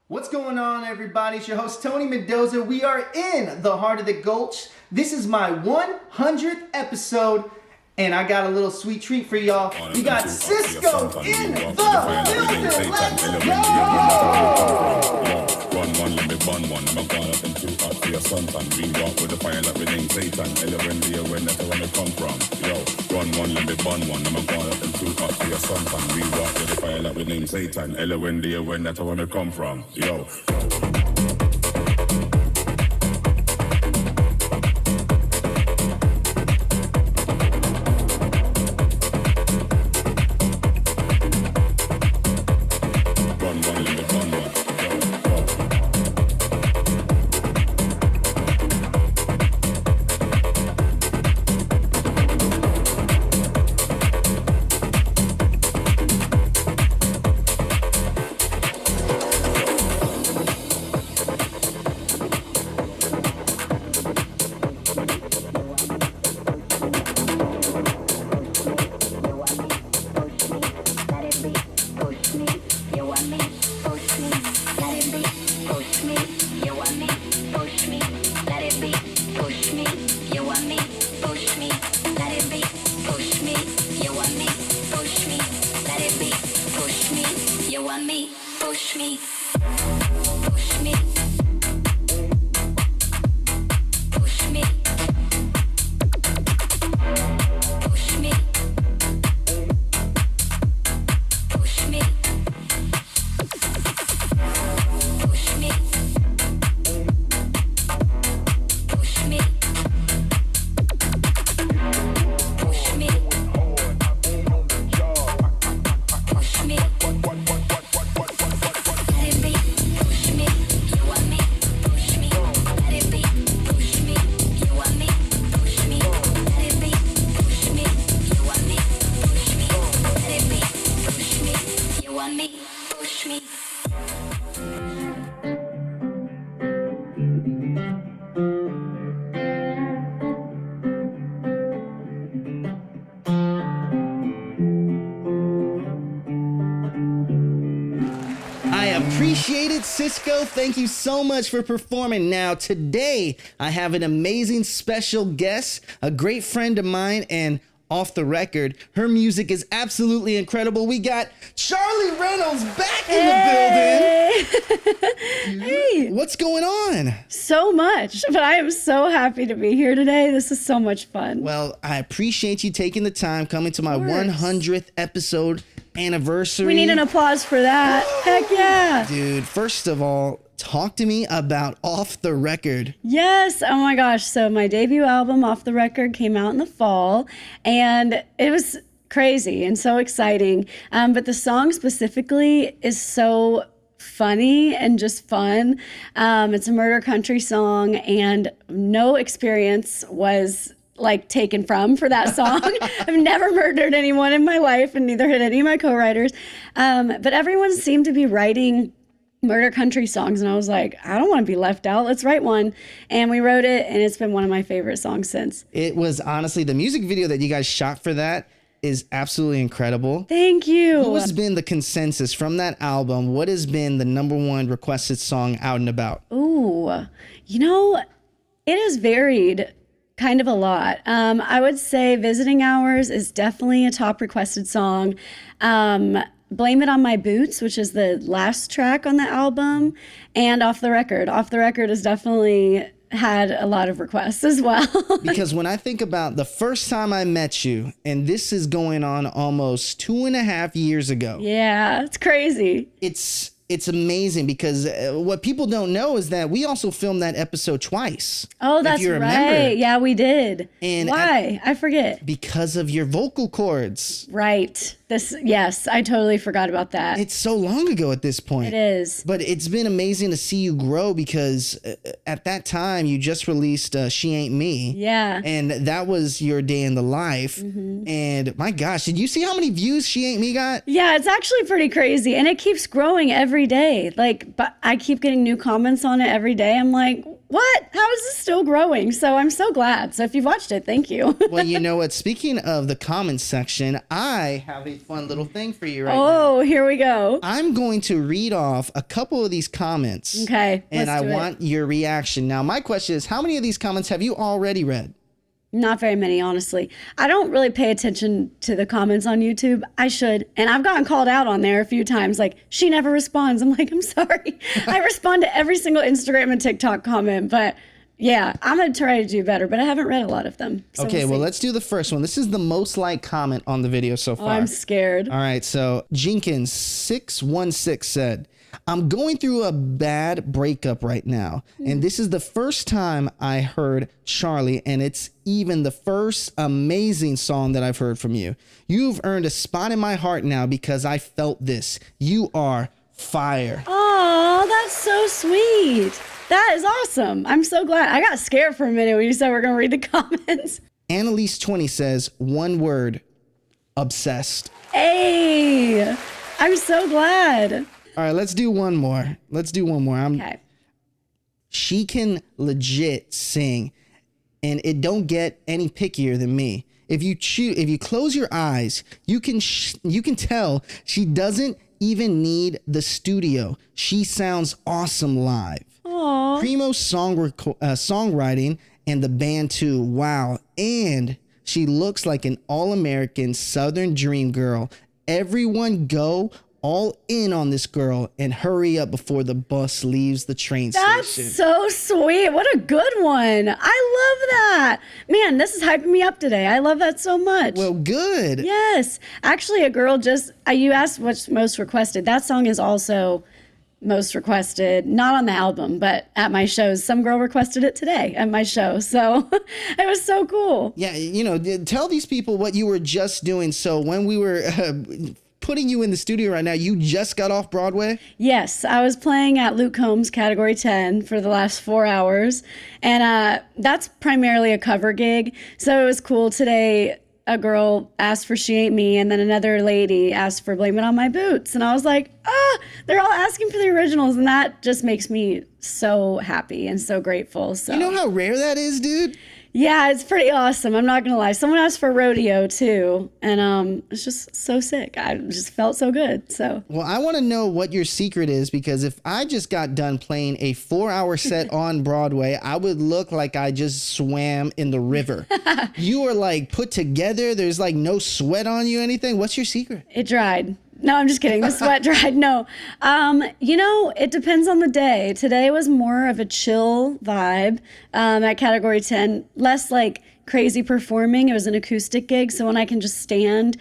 What's going on, everybody? It's your host, Tony Mendoza. We are in the heart of the Gulch. This is my 100th episode, and I got a little sweet treat for y'all. We got Cisco in the building. Let's go! Run one, let me burn one. I'm gone up and too hot for your suntan. We walk with the fire like we name Satan. Element the awareness of where we come from. Yo, run one, let me burn one. I'm gone up and too hot for your suntan. We walk with the fire like we name Satan. Element the awareness of where we come from. Yo. Cisco, thank you so much for performing. Now, today, I have an amazing special guest, a great friend of mine, and off the record, her music is absolutely incredible. We got Charly Reynolds back in the building. Hey. What's going on? So much, but I am so happy to be here today. This is so much fun. Well, I appreciate you taking the time, coming to my 100th episode anniversary. We need an applause for that. Heck yeah. Dude, first of all, talk to me about Off the Record. Yes. Oh my gosh. So my debut album, Off the Record, came out in the fall, and it was crazy and so exciting. But the song specifically is so funny and just fun. It's a murder country song, and no experience was taken from for that song. I've never murdered anyone in my life, and neither had any of my co-writers. But everyone seemed to be writing murder country songs, and I was like, I don't want to be left out. Let's write one. And we wrote it, and it's been one of my favorite songs since. It was honestly, the music video that you guys shot for that is absolutely incredible. Thank you. What has been the consensus from that album? What has been the #1 requested song out and about? Ooh, it has varied kind of a lot. I would say Visiting Hours is definitely a top requested song. Blame It on My Boots, which is the last track on the album, and Off the Record. Off the Record has definitely had a lot of requests as well. Because when I think about the first time I met you, and this is going on almost 2.5 years ago. Yeah, it's crazy. It's amazing because what people don't know is that we also filmed that episode twice. Oh, that's right. Yeah, we did. And why? I forget. Because of your vocal cords. Right. Yes, I totally forgot about that. It's so long ago at this point. It is. But it's been amazing to see you grow because at that time you just released She Ain't Me. Yeah. And that was your day in the life. Mm-hmm. And my gosh, did you see how many views She Ain't Me got? Yeah, it's actually pretty crazy. And it keeps growing every day. But I keep getting new comments on it every day. I'm like, what? How is this still growing? So I'm so glad. So if you've watched it, thank you. Well, you know what? Speaking of the comments section, I have a fun little thing for you right now. Oh, here we go. I'm going to read off a couple of these comments. Okay. And I want your reaction. Now, my question is, how many of these comments have you already read? Not very many, honestly. I don't really pay attention to the comments on YouTube. I should. And I've gotten called out on there a few times, like, she never responds. I'm like, I'm sorry. I respond to every single Instagram and TikTok comment. But yeah, I'm going to try to do better. But I haven't read a lot of them. So Okay, we'll see. let's do the first one. This is the most liked comment on the video so far. Oh, I'm scared. All right, so Jenkins616 said, I'm going through a bad breakup right now, and this is the first time I heard Charly, and it's even the first amazing song that I've heard from you. You've earned a spot in my heart now because I felt this. You are fire. Oh, that's so sweet. That is awesome. I'm so glad. I got scared for a minute when you said we're going to read the comments. Annalise20 says, one word, obsessed. Hey, I'm so glad. All right, let's do one more. Okay. She can legit sing, and it don't get any pickier than me. If you close your eyes, you can tell she doesn't even need the studio. She sounds awesome live. Aww. Primo songwriting and the band too. Wow. And she looks like an all-American Southern dream girl. Everyone go all in on this girl and hurry up before the bus leaves the train That's station. so sweet. What a good one. I love that. Man, this is hyping me up today. I love that so much. Well, good. Yes. Actually, a girl you asked what's most requested. That song is also most requested, not on the album, but at my shows. Some girl requested it today at my show. So it was so cool. Yeah, tell these people what you were just doing. So when we were putting you in the studio right now, you just got off Broadway? Yes, I was playing at Luke Combs Category 10 for the last 4 hours, and that's primarily a cover gig, so it was cool. Today, a girl asked for She Ain't Me, and then another lady asked for Blame It On My Boots, and I was like, they're all asking for the originals, and that just makes me so happy and so grateful. So You know how rare that is, dude? yeah, it's pretty awesome. I'm not gonna lie. Someone asked for Rodeo too, and it's just so sick. I just felt so good. So Well, I want to know what your secret is, because if I just got done playing a 4-hour set on Broadway, I would look like I just swam in the river. You are like put together. There's like no sweat on you, anything. What's your secret? it dried. No, I'm just kidding. The sweat dried. No, it depends on the day. Today was more of a chill vibe at Category 10, less like crazy performing. It was an acoustic gig, so when I can just stand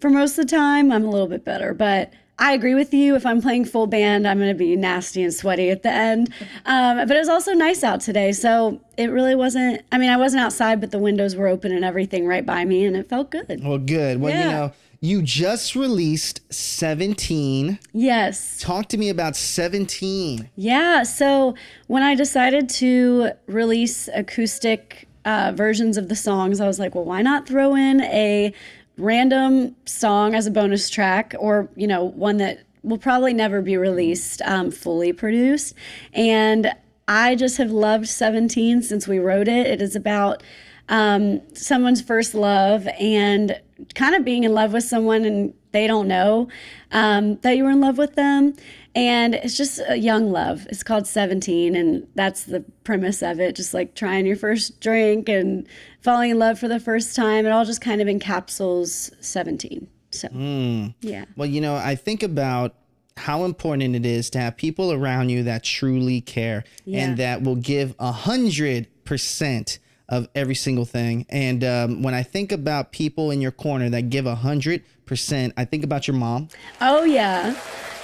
for most of the time, I'm a little bit better. But I agree with you. If I'm playing full band, I'm going to be nasty and sweaty at the end. But it was also nice out today, so it really wasn't. I mean, I wasn't outside, but the windows were open and everything right by me, and it felt good. Well, good. Well, Yeah. you just released 17. Yes. Talk to me about 17. Yeah, so when I decided to release acoustic versions of the songs, I was like, well, why not throw in a random song as a bonus track, or, one that will probably never be released fully produced. And I just have loved 17 since we wrote it. It is about someone's first love and kind of being in love with someone and they don't know that you were in love with them. And it's just a young love. It's called 17, and that's the premise of it. Just like trying your first drink and falling in love for the first time. It all just kind of encapsulates 17. So, yeah. Well, I think about how important it is to have people around you that truly care and that will give 100% of every single thing. And when I think about people in your corner that give 100%, I think about your mom. Oh, yeah.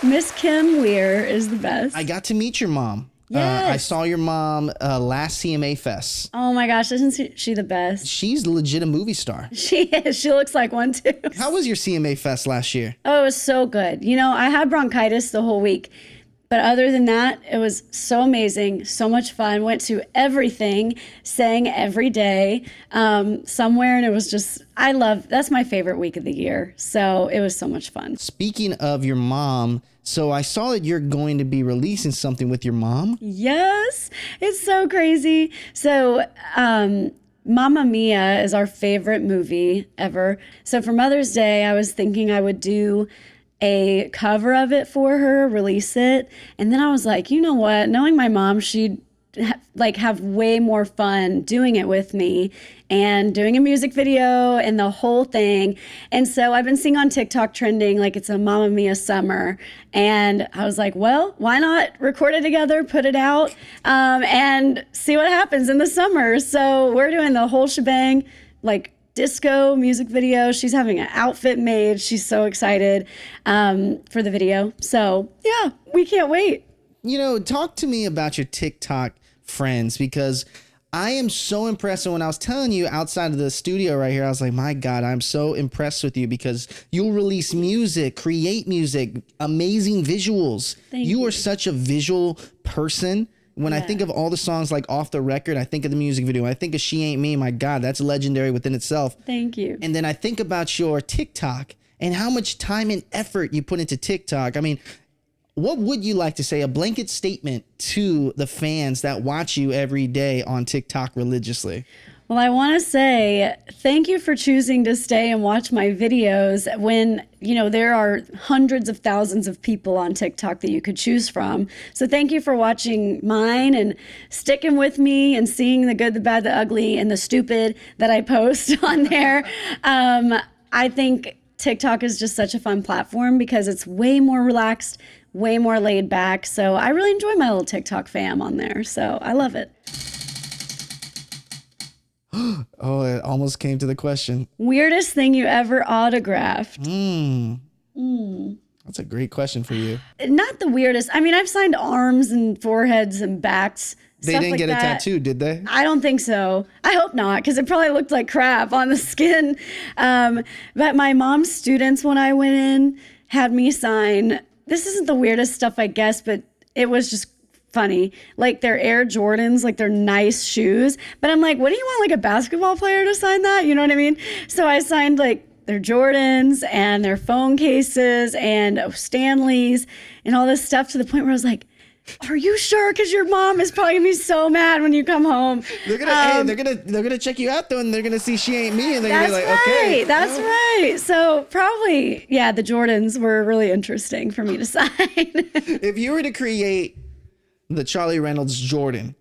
Miss Kim Weir is the best. I got to meet your mom. Yes. I saw your mom last CMA Fest. Oh my gosh, isn't she the best? She's legit a movie star. She is. She looks like one too. How was your CMA Fest last year? Oh, it was so good. I had bronchitis the whole week. But other than that, it was so amazing, so much fun. Went to everything, sang every day somewhere, and it was just, that's my favorite week of the year. So it was so much fun. Speaking of your mom So I saw that you're going to be releasing something with your mom. Yes, it's so crazy. So, Mamma Mia is our favorite movie ever. So for Mother's Day, I was thinking I would do a cover of it for her, release it. And then I was like, you know what? Knowing my mom, she'd have way more fun doing it with me and doing a music video and the whole thing. And so I've been seeing on TikTok trending, like it's a Mamma Mia summer. And I was like, well, why not record it together, put it out, and see what happens in the summer. So we're doing the whole shebang, like disco music video. She's having an outfit made. She's so excited for the video. So yeah, we can't wait. You know, talk to me about your TikTok friends, because I am so impressed. And when I was telling you outside of the studio right here, I was like, my God, I'm so impressed with you, because you'll release music, create music, amazing visuals. Thank you. You are such a visual person. When I think of all the songs like Off the Record, I think of the music video. I think of She Ain't Me. My God, that's legendary within itself. Thank you. And then I think about your TikTok and how much time and effort you put into TikTok. I mean, what would you like to say, a blanket statement to the fans that watch you every day on TikTok religiously? Well, I want to say thank you for choosing to stay and watch my videos when, you know, there are hundreds of thousands of people on TikTok that you could choose from. So thank you for watching mine and sticking with me and seeing the good, the bad, the ugly, and the stupid that I post on there. I think TikTok is just such a fun platform because it's way more relaxed, way more laid back. So I really enjoy my little TikTok fam on there. So I love it. Oh, it almost came to the question. Weirdest thing you ever autographed? That's a great question for you. Not the weirdest. I mean, I've signed arms and foreheads and backs. They didn't get a tattoo, did they? I don't think so. I hope not, because it probably looked like crap on the skin. But my mom's students, when I went in, had me sign. This isn't the weirdest stuff, I guess, but it was just funny. Like their Air Jordans, like their nice shoes. But I'm like, what do you want, like a basketball player to sign that? You know what I mean? So I signed like their Jordans and their phone cases and Stanleys and all this stuff, to the point where I was like, are you sure? Because your mom is probably gonna be so mad when you come home. They're gonna, they're gonna check you out though, and they're gonna see She Ain't Me, and they're gonna be like, okay, that's right. So probably, yeah, the Jordans were really interesting for me to sign. If you were to create the Charly Reynolds Jordan,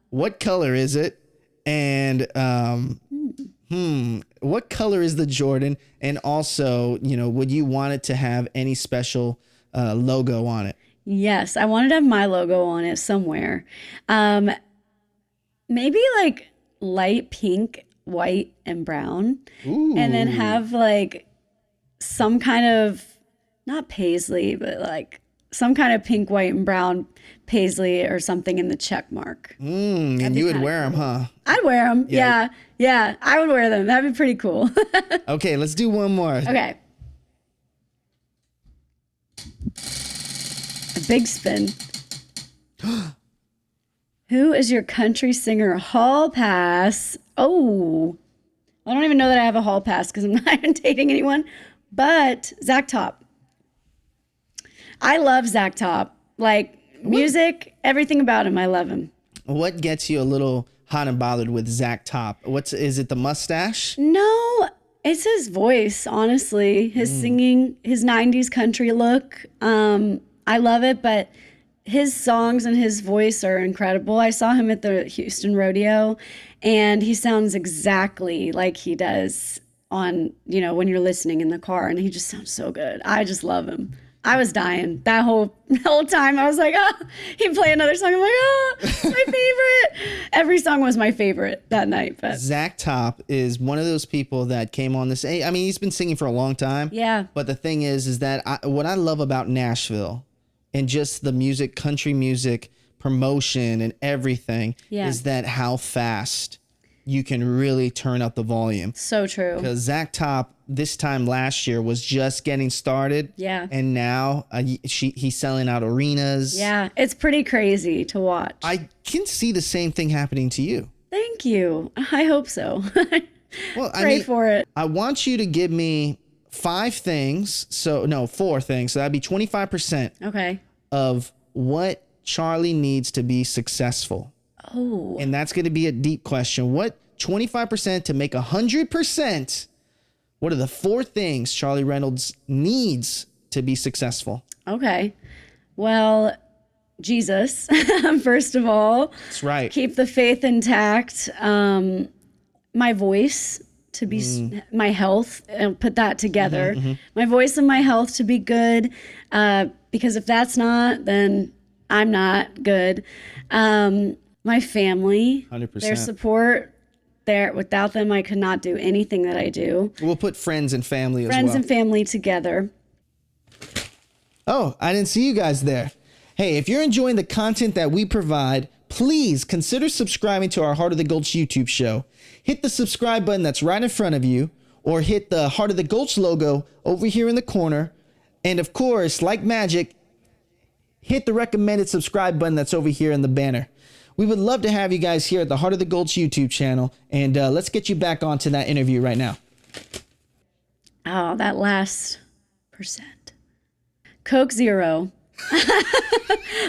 what color is it? And what color is the Jordan? And also, you know, would you want it to have any special logo on it? Yes, I wanted to have my logo on it somewhere. Maybe like light pink, white, and brown. Ooh. And then have like some kind of, not paisley, but like some kind of pink, white, and brown paisley or something in the check mark. And you would wear them, huh? I'd wear them. Yeah. Yeah, I would wear them. That'd be pretty cool. Okay, let's do one more. Okay. A big spin. Who is your country singer hall pass? Oh, I don't even know that I have a hall pass because I'm not even dating anyone. But Zach Top. I love Zach Top. Like music, everything about him. I love him. What gets you a little hot and bothered with Zach Top? Is it the mustache? No, it's his voice, honestly. His singing, his 90s country look. I love it, but his songs and his voice are incredible. I saw him at the Houston Rodeo, and he sounds exactly like he does on, you know, when you're listening in the car, and he just sounds so good. I just love him. I was dying that whole time. I was like, oh, he'd play another song. I'm like, oh, it's my favorite. Every song was my favorite that night. But Zach Top is one of those people that came on this. I mean, he's been singing for a long time. Yeah. But the thing is that what I love about Nashville and just the music, country music promotion and everything is that how fast you can really turn up the volume. So true. Because Zach Top this time last year was just getting started. Yeah. And now he's selling out arenas. Yeah. It's pretty crazy to watch. I can see the same thing happening to you. Thank you. I hope so. Well, Pray for it. I want you to give me 4 things. So that'd be 25% Okay. of what Charly needs to be successful. Oh. And that's going to be a deep question. What 25% to make 100%? What are the 4 things Charly Reynolds needs to be successful? Okay. Well, Jesus, first of all. That's right. Keep the faith intact. My voice to be, my health, and put that together. My voice and my health to be good. Because if that's not, then I'm not good. My family, 100%. Their support. Without them, I could not do anything that I do. We'll put friends and family as well. Friends and family together. Oh, I didn't see you guys there. Hey, if you're enjoying the content that we provide, please consider subscribing to our Heart of the Gulch YouTube show. Hit the subscribe button that's right in front of you, or hit the Heart of the Gulch logo over here in the corner. And of course, like magic, hit the recommended subscribe button that's over here in the banner. We would love to have you guys here at the Heart of the Gulch YouTube channel. And let's get you back onto that interview right now. Oh, that last percent. Coke Zero.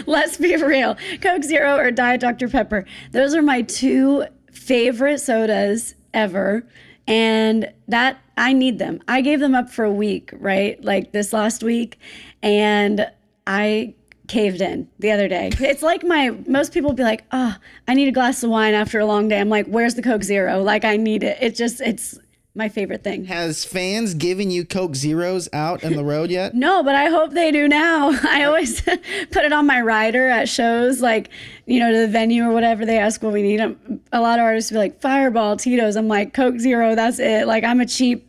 Let's be real. Coke Zero or Diet Dr. Pepper. Those are my 2 favorite sodas ever. And that I need them. I gave them up for a week, right? Like this last week. And I caved in the other day. It's like most people be like, oh, I need a glass of wine after a long day. I'm like, where's the Coke Zero? Like, I need it. It's my favorite thing. Has fans given you Coke Zeros out on the road yet? No, but I hope they do now. I always put it on my rider at shows, like, to the venue or whatever. They ask what we need. A lot of artists be like, Fireball, Tito's. I'm like, Coke Zero, that's it. Like, I'm a cheap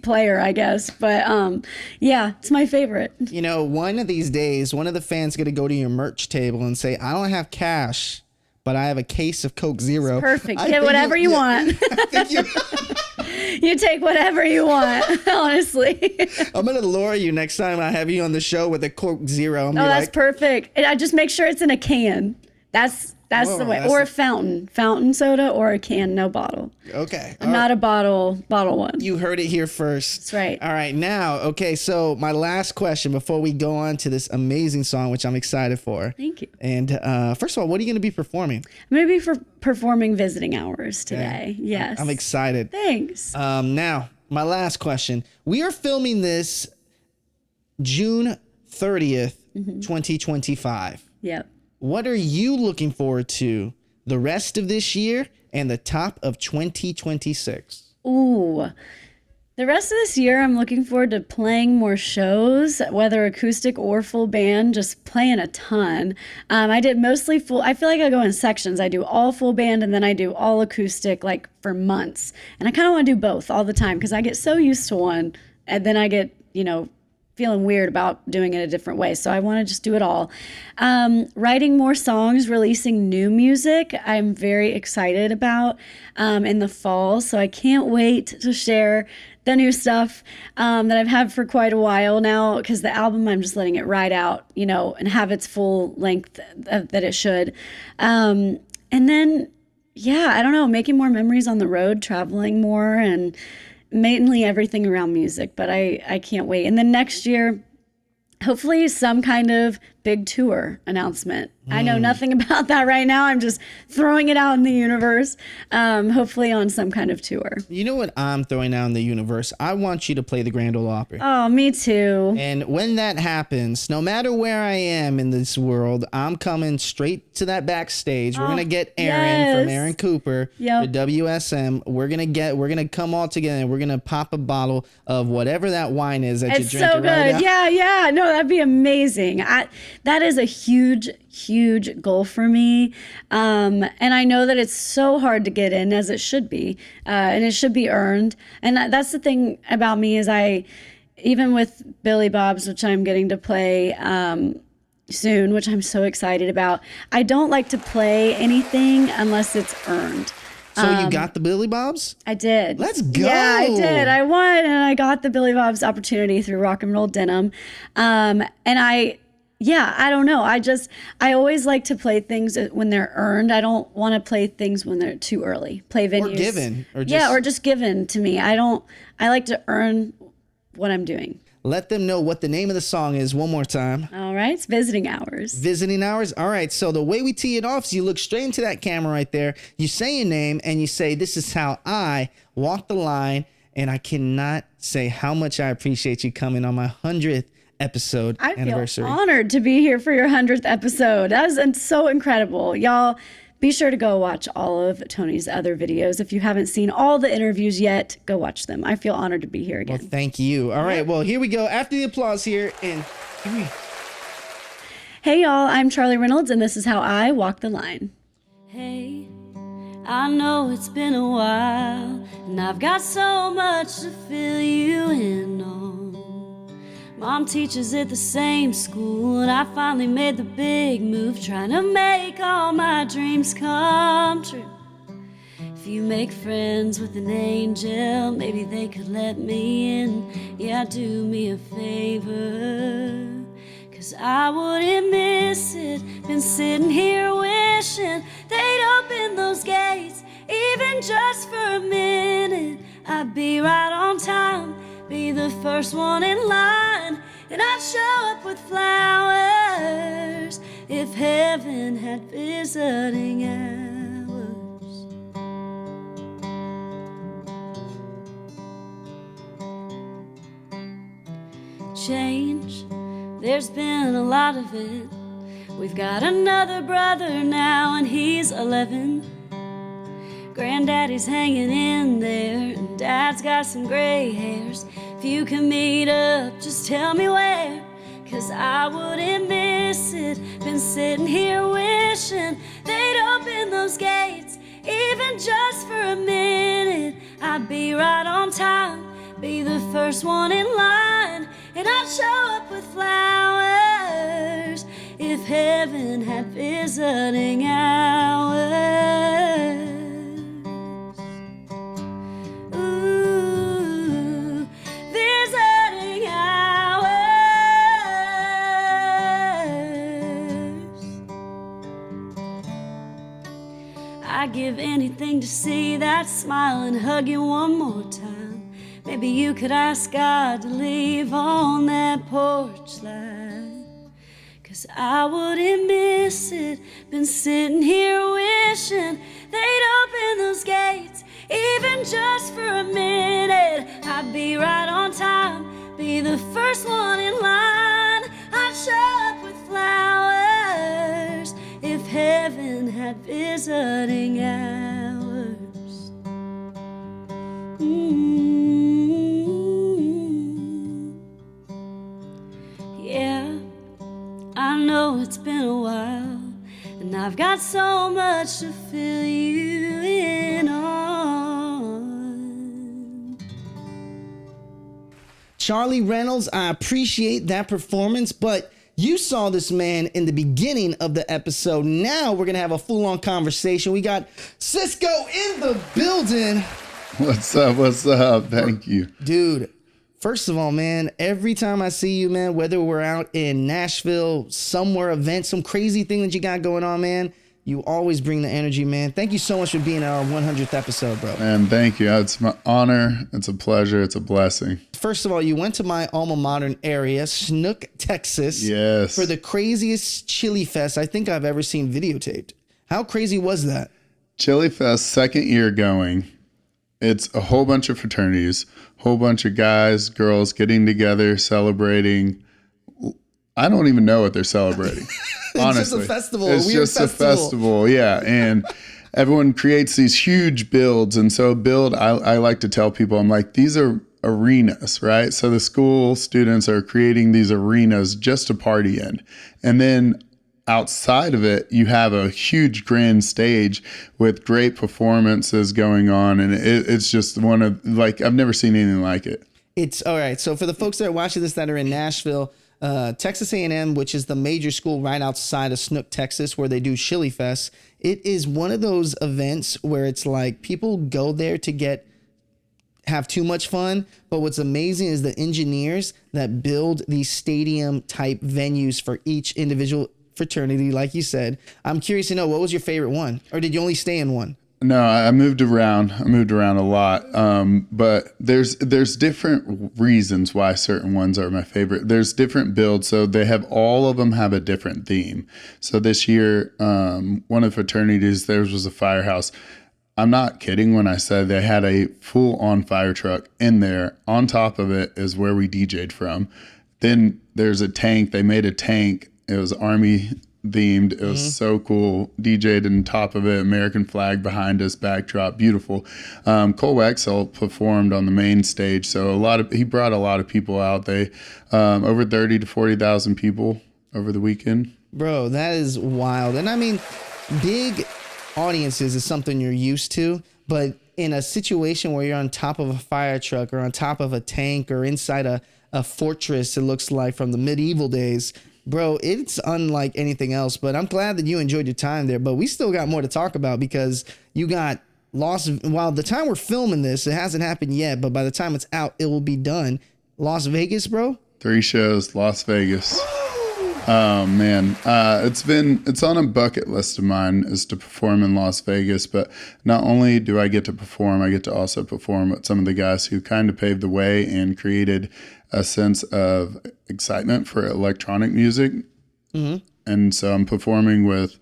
player, I guess. But yeah, it's my favorite. One of these days, one of the fans going to go to your merch table and say, I don't have cash, but I have a case of Coke Zero. It's perfect. Get whatever you want. You take whatever you want, honestly. I'm going to lure you next time I have you on the show with a Coke Zero. That's perfect. And I just make sure it's in a can. That's the way. Or a fountain soda, or a can, no bottle. Okay. I'm not a bottle one. You heard it here first. That's right. All right. Now, okay. So my last question before we go on to this amazing song, which I'm excited for. Thank you. And first of all, what are you going to be performing? I'm going to be performing Visiting Hours today. Yeah. Yes. I'm excited. Thanks. Now, my last question. We are filming this June 30th, 2025. Yep. What are you looking forward to the rest of this year and the top of 2026? Ooh, the rest of this year, I'm looking forward to playing more shows, whether acoustic or full band, just playing a ton. I did mostly full. I feel like I go in sections. I do all full band and then I do all acoustic, like for months. And I kind of want to do both all the time because I get so used to one and then I get, feeling weird about doing it a different way. So I want to just do it all. Writing more songs, releasing new music, I'm very excited about in the fall. So I can't wait to share the new stuff that I've had for quite a while now, because the album, I'm just letting it ride out, and have its full length that it should. And then, I don't know, making more memories on the road, traveling more, and mainly everything around music, but I can't wait. And then next year, hopefully some kind of big tour announcement. I know nothing about that right now. I'm just throwing it out in the universe. Hopefully on some kind of tour. You know what I'm throwing out in the universe? I want you to play the Grand Ole Opry. Oh, me too. And when that happens, no matter where I am in this world, I'm coming straight to that backstage. We're gonna get Aaron from Aaron Cooper, the WSM. We're gonna come all together and we're gonna pop a bottle of whatever that wine is that you're drinking so good. right now. Yeah. No, that'd be amazing. That is a huge goal for me. And I know that it's so hard to get in, as it should be, and it should be earned. And that's the thing about me is even with Billy Bob's, which I'm getting to play soon, which I'm so excited about, I don't like to play anything unless it's earned. So you got the Billy Bobs? I did. Let's go. Yeah, I did. I won, and I got the Billy Bob's opportunity through Rock and Roll Denim. And I don't know. I always like to play things when they're earned. I don't want to play things when they're too early. Play venues. Or given. Or just given to me. I like to earn what I'm doing. Let them know what the name of the song is one more time. All right, it's Visiting Hours. Visiting Hours. All right. So the way we tee it off is you look straight into that camera right there. You say your name and you say, this is how I walk the line. And I cannot say how much I appreciate you coming on my 100th episode anniversary. I feel honored to be here for your 100th episode. That was so incredible. Y'all, be sure to go watch all of Tony's other videos. If you haven't seen all the interviews yet, go watch them. I feel honored to be here again. Well, thank you. All right. Well, here we go. After the applause here in 3. Hey, y'all. I'm Charly Reynolds, and this is how I walk the line. Hey, I know it's been a while, and I've got so much to fill you in on. Mom teaches at the same school, and I finally made the big move, trying to make all my dreams come true. If you make friends with an angel, maybe they could let me in. Yeah, do me a favor, 'cause I wouldn't miss it. Been sitting here wishing they'd open those gates, even just for a minute. I'd be right on time, be the first one in line, and I'd show up with flowers if heaven had visiting hours. Change, there's been a lot of it. We've got another brother now, and he's 11. Granddaddy's hanging in there, and Dad's got some gray hairs. If you can meet up, just tell me where, 'cause I wouldn't miss it. Been sitting here wishing they'd open those gates, even just for a minute. I'd be right on time, be the first one in line, and I'd show up with flowers if heaven had visiting hours. I'd give anything to see that smile and hug you one more time. Maybe you could ask God to leave on that porch light, 'cause I wouldn't miss it. Been sitting here wishing they'd open those gates, even just for a minute. I'd be right on time, be the first one in line. I'd show up with flowers if heaven had visiting hours. Yeah, I know it's been a while, and I've got so much to fill you in on. Charly Reynolds, I appreciate that performance, but you saw this man in the beginning of the episode. Now we're going to have a full-on conversation. We got Cisco in the building. What's up? What's up? Thank you. Dude, first of all, man, every time I see you, man, whether we're out in Nashville, somewhere, event, some crazy thing that you got going on, man, you always bring the energy, man. Thank you so much for being our 100th episode, bro. Man, thank you. It's my honor. It's a pleasure. It's a blessing. First of all, you went to my alma mater area, Snook, Texas. Yes. For the craziest chili fest I think I've ever seen videotaped. How crazy was that? Chili Fest, second year going. It's a whole bunch of fraternities, whole bunch of guys, girls getting together, celebrating. I don't even know what they're celebrating. Honestly, just a festival. It's just a festival. Yeah. And everyone creates these huge builds. And so I like to tell people, I'm like, these are arenas, right? So the school students are creating these arenas just to party in. And then outside of it, you have a huge grand stage with great performances going on. And it's just one of, like, I've never seen anything like it. It's all right. So for the folks that are watching this that are in Nashville, Texas A&M, which is the major school right outside of Snook, Texas, where they do Chili Fest, it is one of those events where it's like people go there to have too much fun. But what's amazing is the engineers that build these stadium type venues for each individual fraternity, like you said. I'm curious to know, what was your favorite one? Or did you only stay in one? No, I moved around. I moved around a lot. But there's different reasons why certain ones are my favorite. There's different builds, so all of them have a different theme. So this year, one of the fraternities, theirs was a firehouse. I'm not kidding when I said they had a full-on fire truck in there. On top of it is where we DJ'd from. Then there's a tank. They made a tank. It was Army themed. It was so cool. DJ'd on top of it, American flag behind us, backdrop, beautiful. Cole Wexel performed on the main stage, so he brought a lot of people out. They over 30 to 40,000 people over the weekend. Bro, that is wild. And I mean, big audiences is something you're used to, but in a situation where you're on top of a fire truck or on top of a tank or inside a fortress, it looks like from the medieval days, bro, it's unlike anything else. But I'm glad that you enjoyed your time there. But we still got more to talk about because you got while the time we're filming this, it hasn't happened yet, but by the time it's out, it will be done. Las Vegas, bro? 3 shows, Las Vegas. Oh man, it's on a bucket list of mine is to perform in Las Vegas. But not only do I get to perform, I get to also perform with some of the guys who kind of paved the way and created a sense of excitement for electronic music. And so I'm performing with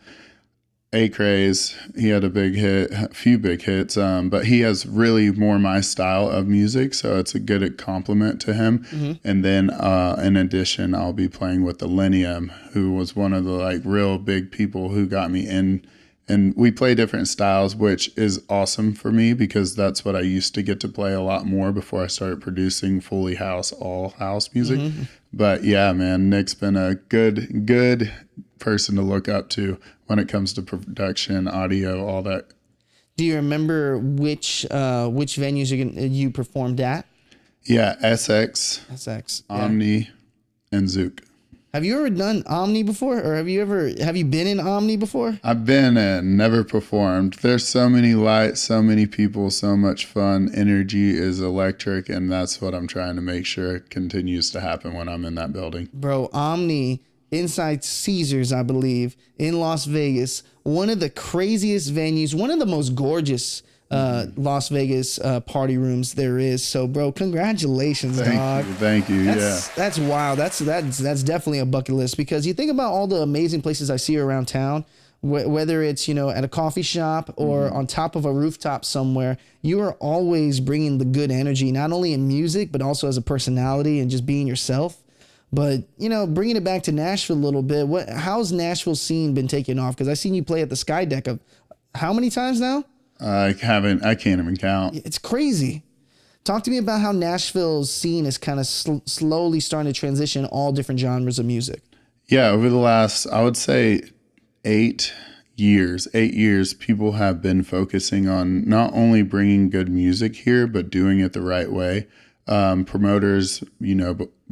A-Craze. He had a few big hits, but he has really more my style of music, so it's a good compliment to him. And then in addition, I'll be playing with the Millennium, who was one of the real big people who got me in. And we play different styles, which is awesome for me because that's what I used to get to play a lot more before I started producing fully all house music. But yeah, man, Nick's been a good person to look up to when it comes to production, audio, all that. Do you remember which venues you performed at? Yeah, SX, Omni, and Zook. Have you ever done Omni before, or have you been in Omni before? I've been and never performed. There's so many lights, so many people, so much fun. Energy is electric, and that's what I'm trying to make sure continues to happen when I'm in that building. Bro, Omni inside Caesars, I believe, in Las Vegas, one of the craziest venues, one of the most gorgeous Las Vegas party rooms there is. So, bro, congratulations, dog. Thank you. That's wild. That's definitely a bucket list because you think about all the amazing places I see around town, whether it's, at a coffee shop or on top of a rooftop somewhere, you are always bringing the good energy, not only in music, but also as a personality and just being yourself. But, bringing it back to Nashville a little bit, how's Nashville scene been taking off? Because I've seen you play at the Sky Deck how many times now? I can't even count. It's crazy. Talk to me about how Nashville's scene is kind of slowly starting to transition all different genres of music. Yeah, over the last, I would say 8 years, people have been focusing on not only bringing good music here, but doing it the right way. Promoters,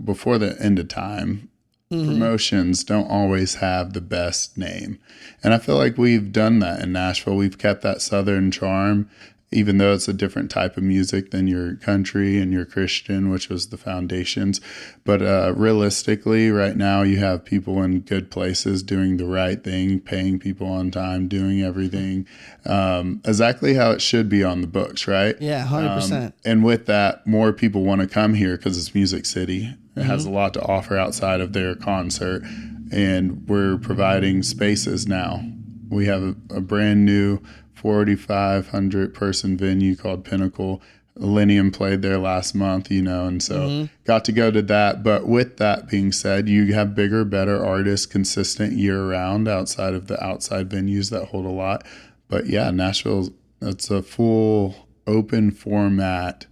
before the end of time, promotions don't always have the best name. And I feel like we've done that in Nashville. We've kept that Southern charm, even though it's a different type of music than your country and your Christian, which was the foundations. But realistically, right now, you have people in good places doing the right thing, paying people on time, doing everything exactly how it should be on the books, right? Yeah, 100%. And with that, more people want to come here because it's Music City. It has a lot to offer outside of their concert. And we're providing spaces now. We have a brand new 4,500 person venue called Pinnacle. Millennium played there last month, and so got to go to that. But with that being said, you have bigger, better artists consistent year round outside of the outside venues that hold a lot. But yeah, Nashville, it's a full open format.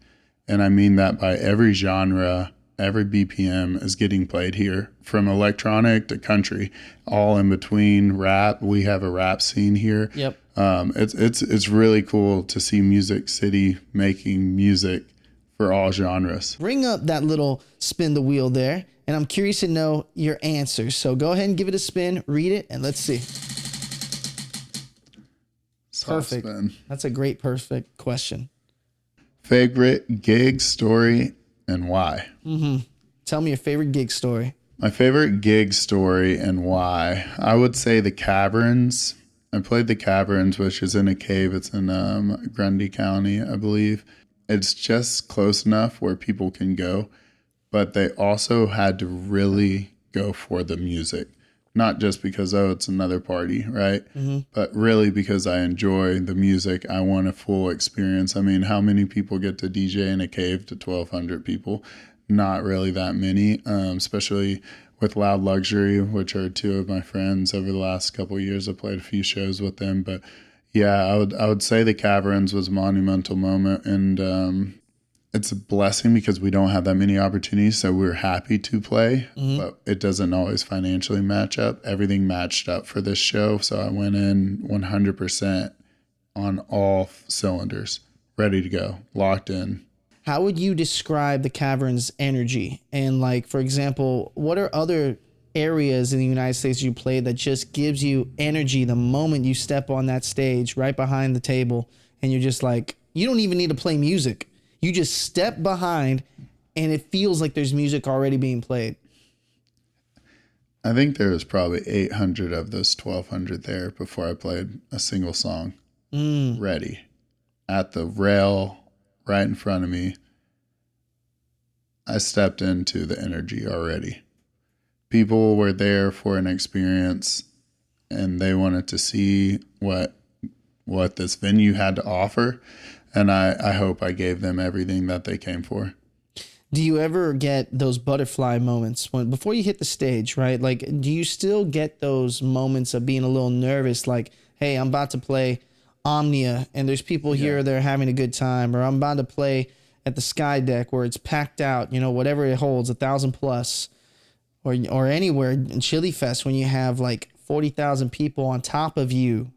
And I mean that by every genre, every BPM is getting played here, from electronic to country, all in between. Rap, we have a rap scene here. Yep. It's really cool to see Music City making music for all genres. Bring up that little spin the wheel there, and I'm curious to know your answers. So go ahead and give it a spin, read it, and let's see. Perfect. Spin. That's a great, perfect question. Favorite gig story and why? Tell me your favorite gig story. My favorite gig story and why? I would say the Caverns I played the Caverns, which is in a cave. It's in Grundy County, I believe. It's just close enough where people can go, but they also had to really go for the music. Not just because, oh, it's another party, right? But really because I enjoy the music. I want a full experience. I mean, how many people get to DJ in a cave to 1,200 people? Not really that many, especially with Loud Luxury, which are two of my friends. Over the last couple of years, I played a few shows with them. But yeah, I would say the Caverns was a monumental moment, and it's a blessing because we don't have that many opportunities, so we're happy to play, but it doesn't always financially match up. Everything matched up for this show, so I went in 100% on all cylinders, ready to go, locked in. How would you describe the Caverns energy? And like, for example, what are other areas in the United States you play that just gives you energy the moment you step on that stage right behind the table, and you're just like, you don't even need to play music. You just step behind and it feels like there's music already being played. I think there was probably 800 of those 1,200 there before I played a single song. Ready. At the rail right in front of me, I stepped into the energy already. People were there for an experience, and they wanted to see what this venue had to offer. And I hope I gave them everything that they came for. Do you ever get those butterfly moments before you hit the stage, right? Like, do you still get those moments of being a little nervous? Like, hey, I'm about to play OMNIA and there's people here that are having a good time, or I'm about to play at the Sky Deck where it's packed out, you know, whatever it holds, 1,000 plus, or anywhere in Chili Fest when you have like 40,000 people on top of you.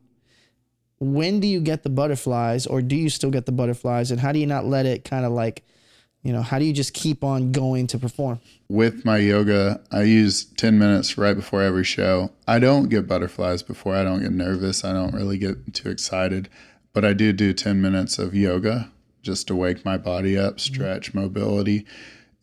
When do you get the butterflies, or do you still get the butterflies, and how do you not let it kind of like, you know, how do you just keep on going to perform? With my yoga, I use 10 minutes right before every show. I don't get butterflies before. I don't get nervous. I don't really get too excited, but I do 10 minutes of yoga just to wake my body up, stretch, mobility.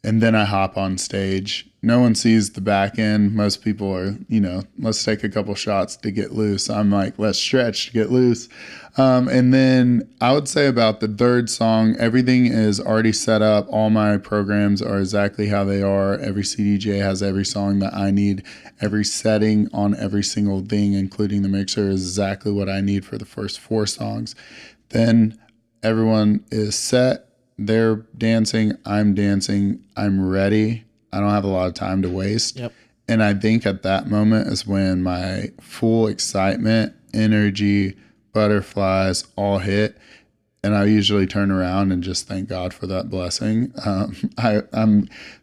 And then I hop on stage. No one sees the back end. Most people are, you know, let's take a couple shots to get loose. I'm like, let's stretch to get loose. And then I would say about the third song, everything is already set up. All my programs are exactly how they are. Every CDJ has every song that I need. Every setting on every single thing, including the mixer, is exactly what I need for the first 4 songs. Then everyone is set. They're dancing, I'm dancing, I'm ready. I don't have a lot of time to waste. Yep. And I think at that moment is when my full excitement, energy, butterflies all hit. And I usually turn around and just thank God for that blessing.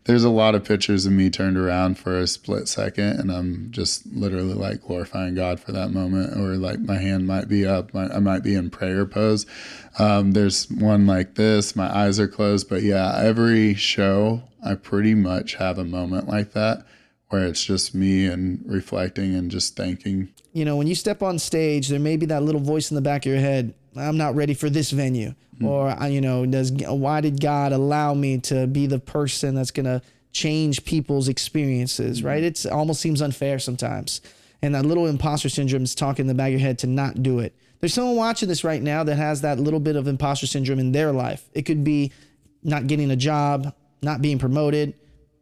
There's a lot of pictures of me turned around for a split second, and I'm just literally like glorifying God for that moment, or like my hand might be up, I might be in prayer pose. There's one like this, my eyes are closed, but yeah, every show I pretty much have a moment like that where it's just me and reflecting and just thanking. You know, when you step on stage, there may be that little voice in the back of your head, I'm not ready for this venue. Or, you know, why did God allow me to be the person that's going to change people's experiences, right? It almost seems unfair sometimes. And that little imposter syndrome is talking in the back of your head to not do it. There's someone watching this right now that has that little bit of imposter syndrome in their life. It could be not getting a job, not being promoted.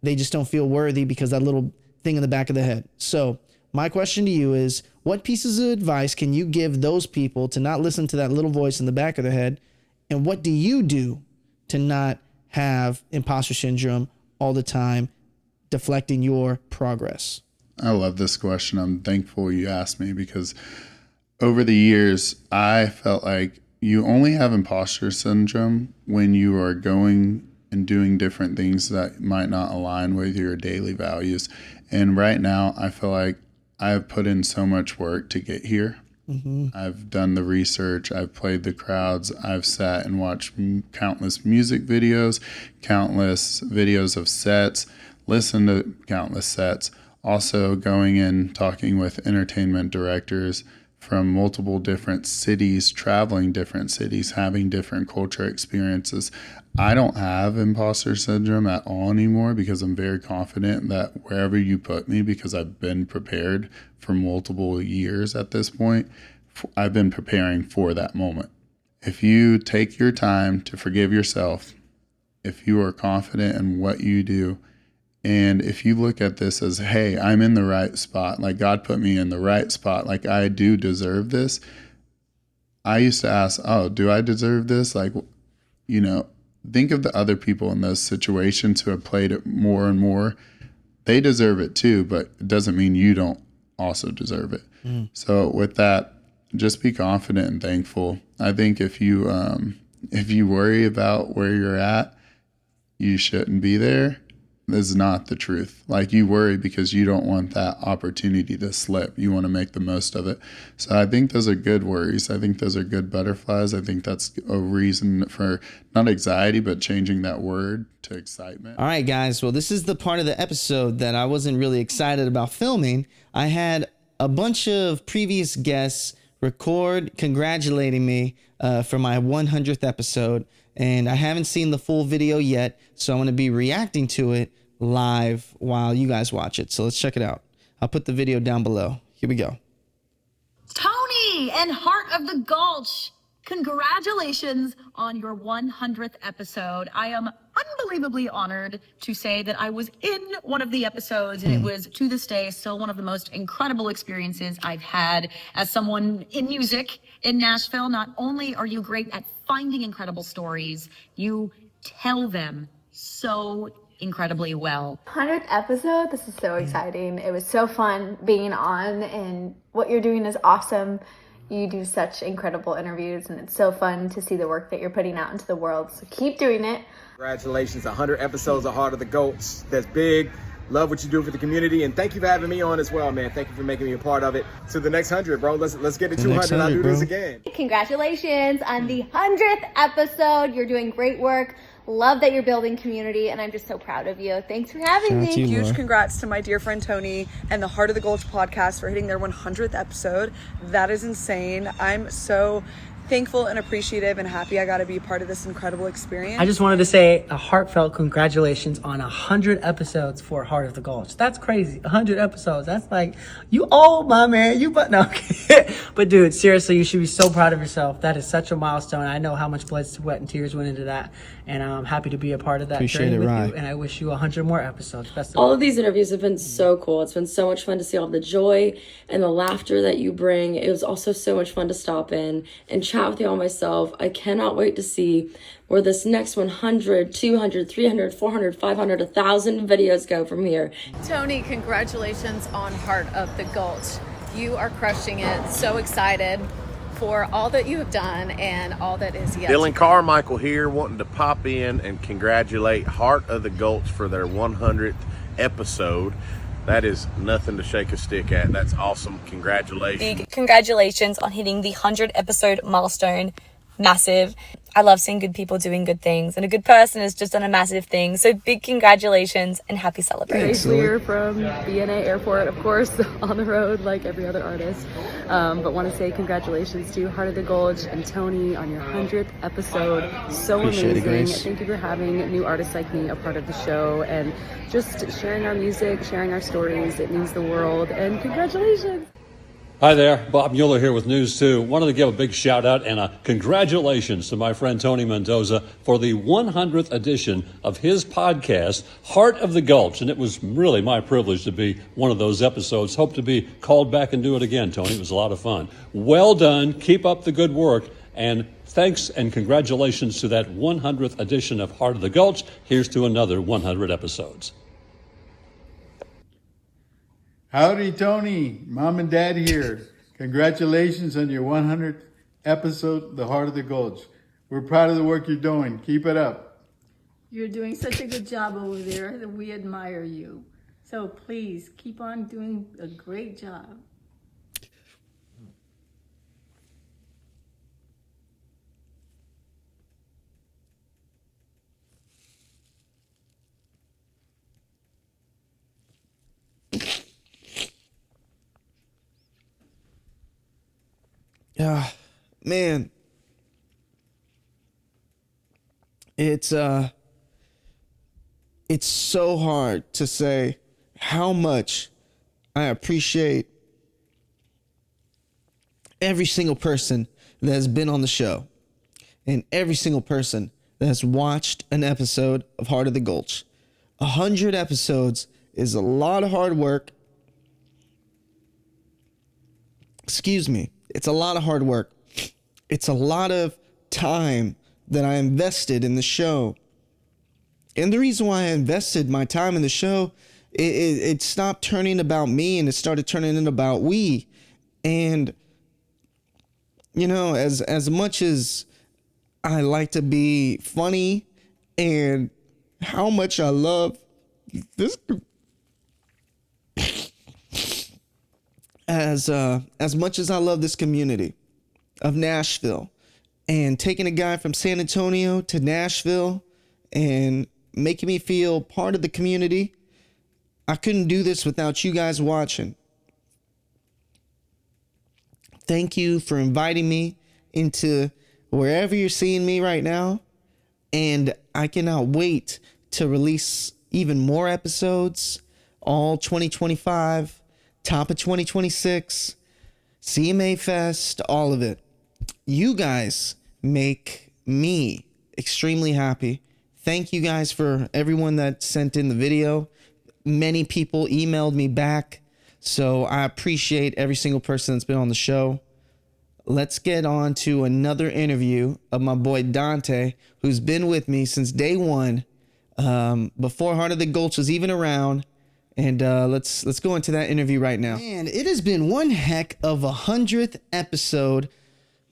They just don't feel worthy because that little thing in the back of the head. So my question to you is, what pieces of advice can you give those people to not listen to that little voice in the back of their head? And what do you do to not have imposter syndrome all the time, deflecting your progress? I love this question. I'm thankful you asked me, because over the years, I felt like you only have imposter syndrome when you are going and doing different things that might not align with your daily values. And right now, I feel like I've put in so much work to get here. I've done the research. I've played the crowds. I've sat and watched countless music videos, countless videos of sets, listened to countless sets. Also going in, talking with entertainment directors from multiple different cities, traveling different cities, having different culture experiences. I don't have imposter syndrome at all anymore, because I'm very confident that wherever you put me, because I've been prepared for multiple years at this point I've been preparing for that moment. If you take your time to forgive yourself, if you are confident in what you do, and if you look at this as, hey, I'm in the right spot, like God put me in the right spot, like I do deserve this. I used to ask, oh, do I deserve this? Like, you know, think of the other people in those situations who have played it more and more. They deserve it too, but it doesn't mean you don't also deserve it. So with that, just be confident and thankful. I think if you worry about where you're at, you shouldn't be there. This is not the truth. Like, you worry because you don't want that opportunity to slip. You want to make the most of it. So I think those are good worries. I think those are good butterflies. I think that's a reason for not anxiety, but changing that word to excitement. All right, guys. Well, this is the part of the episode that I wasn't really excited about filming. I had a bunch of previous guests record congratulating me for my 100th episode. And I haven't seen the full video yet, so I'm going to be reacting to it live while you guys watch it. So let's check it out. I'll put the video down below. Here we go. Tony and Heart of the Gulch, congratulations on your 100th episode. I am unbelievably honored to say that I was in one of the episodes, and it was, to this day, still one of the most incredible experiences I've had as someone in music in Nashville. Not only are you great at finding incredible stories, you tell them so incredibly well. 100th episode, this is so exciting. It was so fun being on, and what you're doing is awesome. You do such incredible interviews, and it's so fun to see the work that you're putting out into the world. So keep doing it. Congratulations, 100 episodes of Heart of the Gulch. That's big. Love what you do for the community, and thank you for having me on as well, man. Thank you for making me a part of it. To the next 100, bro. Let's get to 200. I'll do this again. Congratulations on the 100th episode. You're doing great work. Love that you're building community, and I'm just so proud of you. Thanks for having me. Huge congrats to my dear friend Tony and the Heart of the Gulch podcast for hitting their 100th episode. That is insane. I'm so thankful and appreciative and happy I got to be a part of this incredible experience. I just wanted to say a heartfelt congratulations on 100 episodes for Heart of the Gulch. That's crazy. 100 episodes. That's like, you old, my man. You but no. But dude, seriously, you should be so proud of yourself. That is such a milestone. I know how much blood, sweat, and tears went into that, and I'm happy to be a part of that journey with you. And I wish you 100 more episodes. Best of all of these interviews have been so cool. It's been so much fun to see all the joy and the laughter that you bring. It was also so much fun to stop in and chat with you all myself. I cannot wait to see where this next 100, 200, 300, 400, 500, 1,000 videos go from here. Tony, congratulations on Heart of the Gulch. You are crushing it. So excited for all that you have done and all that is yet. Dylan Carmichael here, wanting to pop in and congratulate Heart of the Gulch for their 100th episode. That is nothing to shake a stick at. That's awesome. Congratulations. Big congratulations on hitting the 100 episode milestone. Massive. I love seeing good people doing good things, and a good person has just done a massive thing. So big congratulations and happy celebrations. We're from BNA Airport, of course, on the road like every other artist. But want to say congratulations to Heart of the Gulch and Tony on your 100th episode. So amazing. Thank you for having new artists like me a part of the show and just sharing our music, sharing our stories. It means the world, and congratulations. Hi there, Bob Mueller here with News 2. Wanted to give a big shout out and a congratulations to my friend Tony Mendoza for the 100th edition of his podcast, Heart of the Gulch. And it was really my privilege to be one of those episodes. Hope to be called back and do it again, Tony. It was a lot of fun. Well done. Keep up the good work. And thanks and congratulations to that 100th edition of Heart of the Gulch. Here's to another 100 episodes. Howdy, Tony. Mom and Dad here. Congratulations on your 100th episode, The Heart of the Gulch. We're proud of the work you're doing. Keep it up. You're doing such a good job over there that we admire you. So please keep on doing a great job. Man, it's so hard to say how much I appreciate every single person that has been on the show and every single person that has watched an episode of Heart of the Gulch. 100 episodes is a lot of hard work. Excuse me. It's a lot of hard work. It's a lot of time that I invested in the show. And the reason why I invested my time in the show, it stopped turning about me and it started turning in about we. And, you know, as much as I like to be funny and how much I love this, as much as I love this community of Nashville, and taking a guy from San Antonio to Nashville and making me feel part of the community, I couldn't do this without you guys watching. Thank you for inviting me into wherever you're seeing me right now. And I cannot wait to release even more episodes, all 2025, top of 2026, CMA Fest, all of it. You guys make me extremely happy. Thank you guys for everyone that sent in the video. Many people emailed me back. So I appreciate every single person that's been on the show. Let's get on to another interview of my boy Dante, who's been with me since day one, before Heart of the Gulch was even around. And let's go into that interview right now. Man, it has been one heck of 100th episode,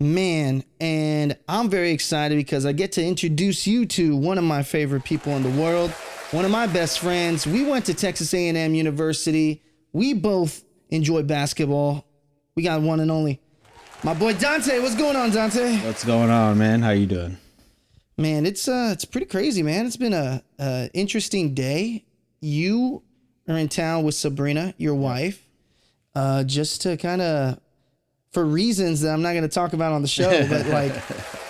man, and I'm very excited because I get to introduce you to one of my favorite people in the world, one of my best friends. We went to Texas A&M University. We both enjoy basketball. We got one and only my boy Dante. What's going on, Dante? What's going on, man? How you doing? Man, it's pretty crazy, man. It's been a interesting day. You are in town with Sabrina, your wife, just to kind of, for reasons that I'm not going to talk about on the show, but like,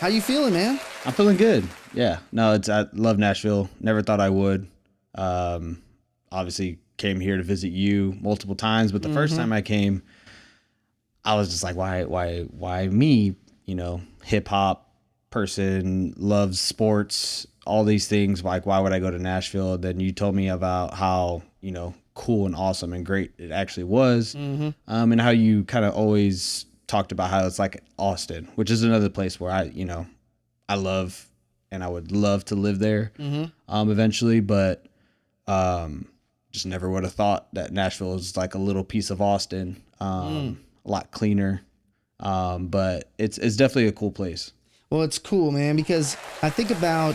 how you feeling, man? I'm feeling good. Yeah. No, I love Nashville. Never thought I would. Obviously came here to visit you multiple times, but the first time I came, I was just like, why me? You know, hip hop person, loves sports, all these things. Like, why would I go to Nashville? Then you told me about how, you know, cool and awesome and great it actually was. And how you kind of always talked about how it's like Austin, which is another place where I love and I would love to live there eventually, but just never would have thought that Nashville is like a little piece of Austin, a lot cleaner, but it's definitely a cool place. Well, it's cool, man, because I think about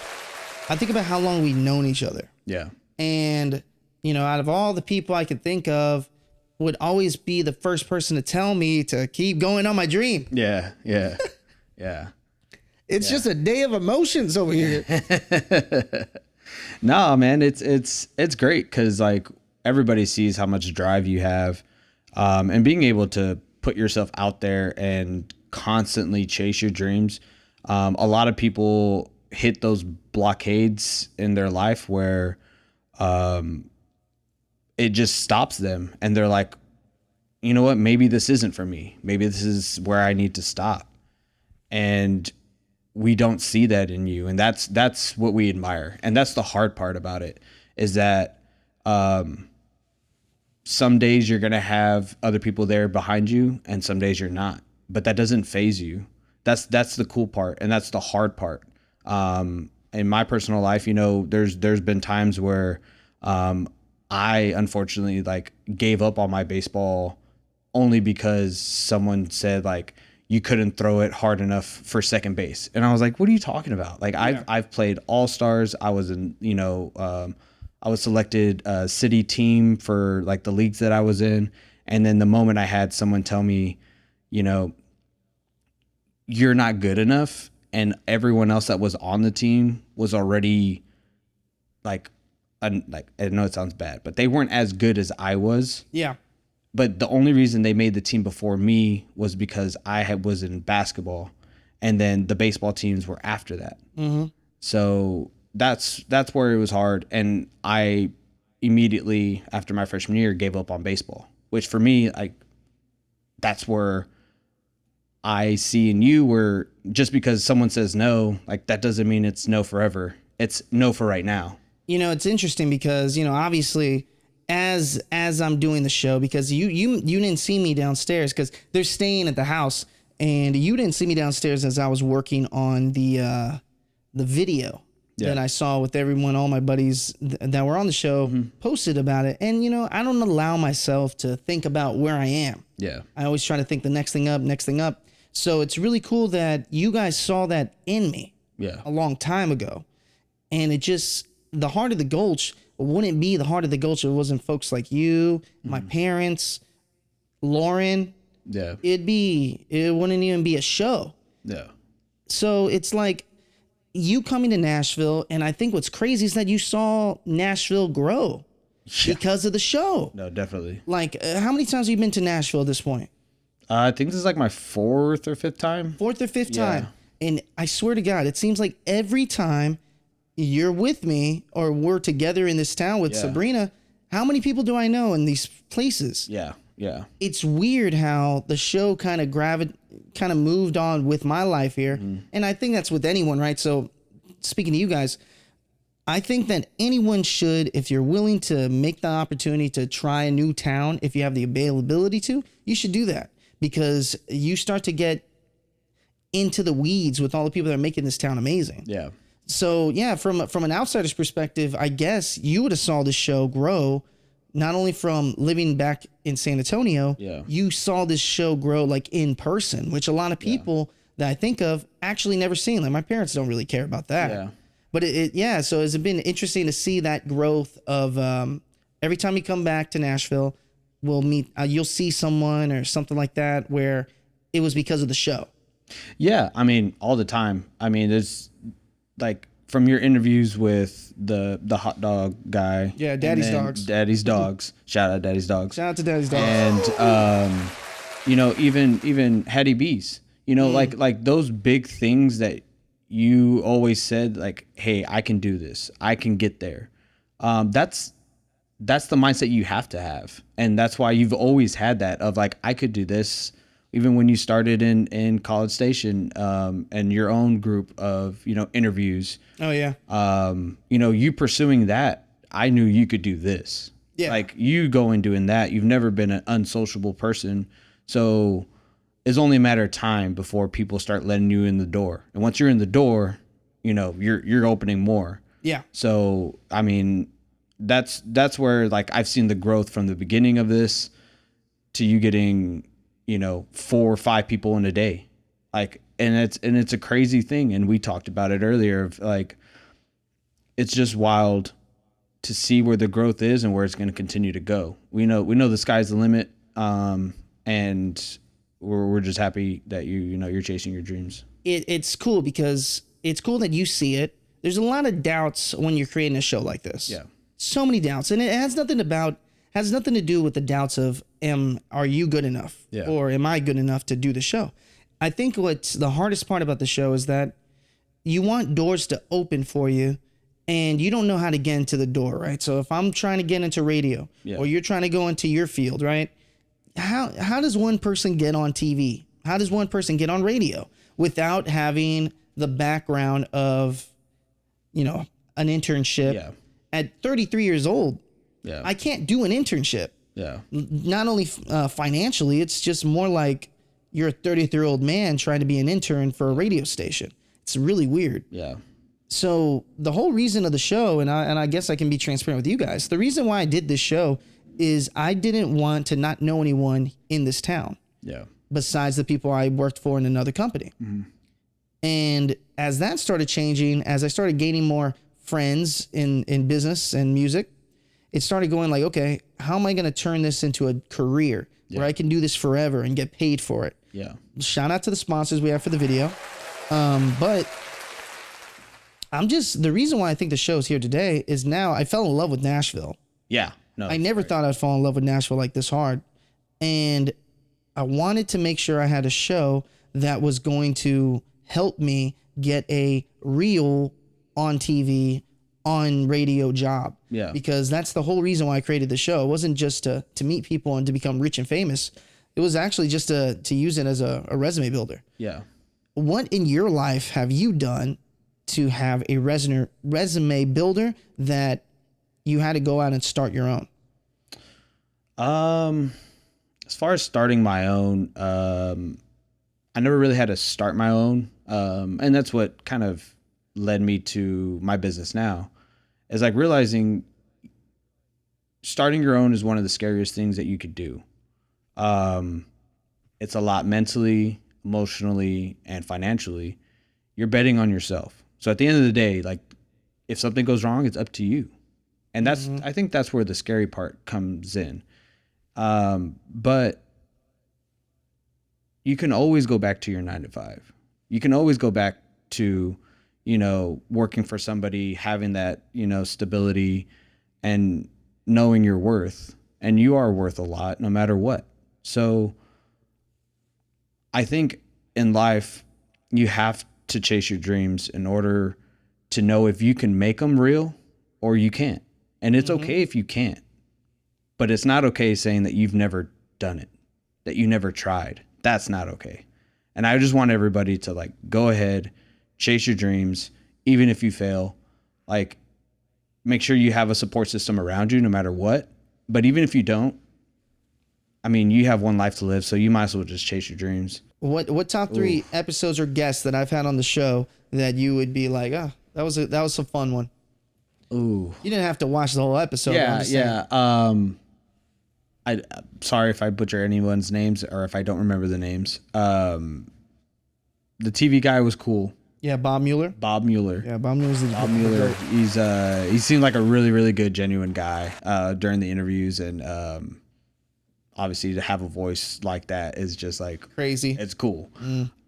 how long we've known each other. Yeah. And, you know, out of all the people I could think of, would always be the first person to tell me to keep going on my dream. Yeah. Yeah. Yeah. It's just a day of emotions over here. No, man, it's great because like everybody sees how much drive you have, and being able to put yourself out there and constantly chase your dreams. A lot of people hit those blockades in their life where it just stops them and they're like, you know what, maybe this isn't for me. Maybe this is where I need to stop. And we don't see that in you. And that's what we admire. And that's the hard part about it, is that some days you're going to have other people there behind you and some days you're not, but that doesn't faze you. That's the cool part. And that's the hard part. In my personal life, you know, there's been times where I unfortunately like gave up on my baseball only because someone said like, you couldn't throw it hard enough for second base. And I was like, what are you talking about? Like I've played all-stars. I was in, you know, I was selected city team for like the leagues that I was in. And then the moment I had someone tell me, you know, you're not good enough, and everyone else that was on the team was already like I know it sounds bad, but they weren't as good as I was. Yeah. But the only reason they made the team before me was because I was in basketball, and then the baseball teams were after that. So that's where it was hard. And I immediately after my freshman year gave up on baseball, which for me, like, that's where I see in you where just because someone says no, like that doesn't mean it's no forever. It's no for right now. You know, it's interesting because, you know, obviously as I'm doing the show, because you didn't see me downstairs because they're staying at the house, and you didn't see me downstairs as I was working on the video that I saw with everyone, all my buddies that were on the show posted about it. And, you know, I don't allow myself to think about where I am. Yeah. I always try to think the next thing up. So it's really cool that you guys saw that in me a long time ago. And it just, the Heart of the Gulch wouldn't be the Heart of the Gulch if it wasn't folks like you, my parents, Lauren. Yeah. It wouldn't even be a show. Yeah. So it's like you coming to Nashville, and I think what's crazy is that you saw Nashville grow because of the show. No, definitely. Like, how many times have you been to Nashville at this point? I think this is like my fourth or fifth time. Time. And I swear to God, it seems like every time you're with me or we're together in this town with Sabrina, how many people do I know in these places? Yeah. Yeah. It's weird how the show kind of moved on with my life here. And I think that's with anyone, right? So speaking to you guys, I think that anyone should, if you're willing to make the opportunity to try a new town, if you have the availability to, you should do that, because you start to get into the weeds with all the people that are making this town amazing. Yeah. So yeah, from an outsider's perspective, I guess you would have saw this show grow, not only from living back in San Antonio, you saw this show grow like in person, which a lot of people that I think of actually never seen. Like my parents don't really care about that. Yeah. But so it's been interesting to see that growth of every time you come back to Nashville, we'll meet, you'll see someone or something like that where it was because of the show. Yeah. I mean, all the time. I mean, there's like from your interviews with the hot dog guy. Yeah, Daddy's Dogs. Daddy's Dogs. Shout out Daddy's Dogs. Shout out to Daddy's Dogs. And you know, even Hattie B's. You know, like those big things that you always said, like, hey, I can do this. I can get there. That's the mindset you have to have. And that's why you've always had that of like, I could do this. Even when you started in College Station and your own group of, you know, interviews. Oh, yeah. You know, you pursuing that, I knew you could do this. Yeah. Like you going doing that, you've never been an unsociable person. So it's only a matter of time before people start letting you in the door. And once you're in the door, you know, you're opening more. Yeah. So, I mean, that's where like I've seen the growth from the beginning of this to you getting, you know, 4 or 5 people in a day. Like, and it's a crazy thing. And we talked about it earlier of like, it's just wild to see where the growth is and where it's going to continue to go. We know the sky's the limit. And we're just happy that you're chasing your dreams. It's cool because it's cool that you see it. There's a lot of doubts when you're creating a show like this. Yeah. So many doubts. And it has nothing to do with the doubts of are you good enough? Yeah. Or am I good enough to do the show? I think what's the hardest part about the show is that you want doors to open for you and you don't know how to get into the door, right? So if I'm trying to get into radio or you're trying to go into your field, right? How does one person get on TV? How does one person get on radio without having the background of, you know, an internship? Yeah. At 33 years old, yeah, I can't do an internship. Yeah. Not only financially, it's just more like you're a 33-year-old man trying to be an intern for a radio station. It's really weird. Yeah. So the whole reason of the show, and I guess I can be transparent with you guys, the reason why I did this show is I didn't want to not know anyone in this town. Yeah. Besides the people I worked for in another company. Mm-hmm. And as that started changing, as I started gaining more friends in business and music, it started going like, okay, how am I going to turn this into a career where I can do this forever and get paid for it? Yeah. Shout out to the sponsors we have for the video. But the reason why I think the show is here today is now I fell in love with Nashville. Yeah. No, I never thought I'd fall in love with Nashville like this hard. And I wanted to make sure I had a show that was going to help me get a real on TV, on radio job. Yeah. Because that's the whole reason why I created the show. It wasn't just to meet people and to become rich and famous. It was actually just to use it as a resume builder. Yeah. What in your life have you done to have a resume builder that you had to go out and start your own? As far as starting my own, I never really had to start my own. And that's what kind of led me to my business now, is like realizing starting your own is one of the scariest things that you could do. It's a lot mentally, emotionally, and financially. You're betting on yourself. So at the end of the day, like if something goes wrong, it's up to you. And that's, I think that's where the scary part comes in. But you can always go back to your 9 to 5. You can always go back to, you know, working for somebody, having that, you know, stability and knowing your worth, and you are worth a lot no matter what. So I think in life, you have to chase your dreams in order to know if you can make them real or you can't. And it's okay if you can't, but it's not okay saying that you've never done it, that you never tried. That's not okay. And I just want everybody to like, go ahead, chase your dreams, even if you fail, like make sure you have a support system around you no matter what. But even if you don't, I mean, you have one life to live, so you might as well just chase your dreams. What top 3 episodes or guests that I've had on the show that you would be like, oh, that was a fun one? Ooh. You didn't have to watch the whole episode. Yeah. I sorry if I butcher anyone's names or if I don't remember the names. The TV guy was cool. Yeah, Bob Mueller. Yeah, Bob Mueller. He seemed like a really, really good, genuine guy during the interviews, and obviously to have a voice like that is just like crazy. It's cool.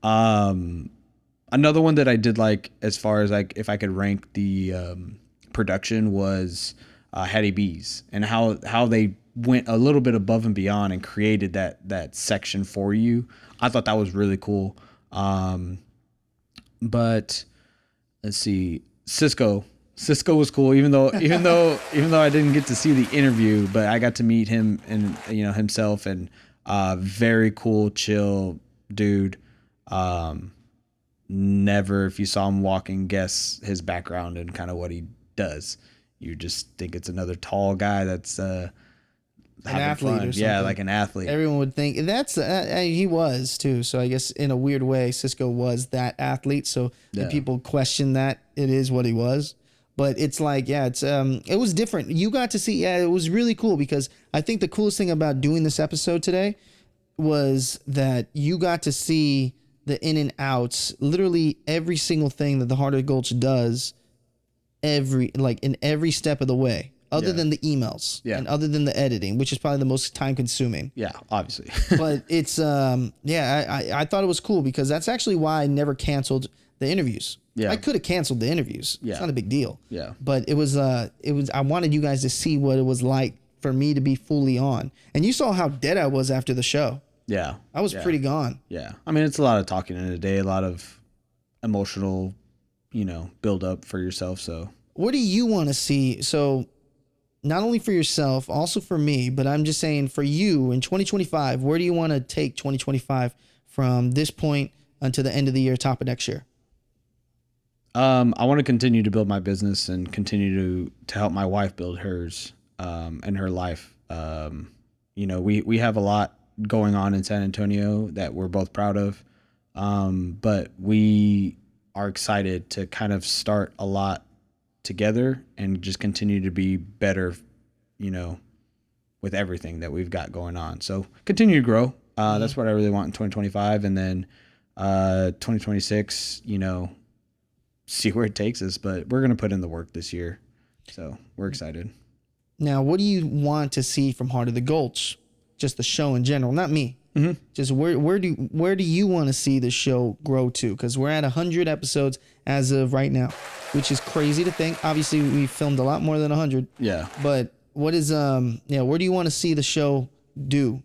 Another one that I did like, as far as like if I could rank the production, was Hattie B's, and how they went a little bit above and beyond and created that section for you. I thought that was really cool. But let's see, Cisco was cool, even though I didn't get to see the interview, but I got to meet him and, you know, himself, and very cool, chill dude. Never, if you saw him walking, guess his background and kind of what he does. You just think it's another tall guy that's an athlete fun. or something. Yeah, like an athlete. Everyone would think that's he was too. So I guess in a weird way, Cisco was that athlete. So if people question that, it is what he was. But it's like, yeah, it was different. You got to see, it was really cool, because I think the coolest thing about doing this episode today was that you got to see the in and outs, literally every single thing that the Heart of the Gulch does, in every step of the way. Other than the emails and other than the editing, which is probably the most time consuming. Yeah, obviously. But it's, I thought it was cool, because that's actually why I never canceled the interviews. Yeah. I could have canceled the interviews. Yeah. It's not a big deal. Yeah. But it was, I wanted you guys to see what it was like for me to be fully on. And you saw how dead I was after the show. Yeah. I was pretty gone. Yeah. I mean, it's a lot of talking in a day, a lot of emotional, you know, build up for yourself. So what do you want to see? So not only for yourself, also for me, but I'm just saying for you in 2025, where do you want to take 2025 from this point until the end of the year, top of next year? I want to continue to build my business and continue to help my wife build hers, and her life. You know, we have a lot going on in San Antonio that we're both proud of. But we are excited to kind of start a lot together and just continue to be better, you know, with everything that we've got going on. So continue to grow. That's what I really want in 2025. And then 2026, you know, see where it takes us, but we're going to put in the work this year. So we're excited. Now, what do you want to see from Heart of the Gulch? Just the show in general, not me. Mm-hmm. Just where do you want to see the show grow to? Because we're at 100 episodes as of right now, which is crazy to think. Obviously, we filmed a lot more than 100. Yeah. But what is where do you want to see the show do?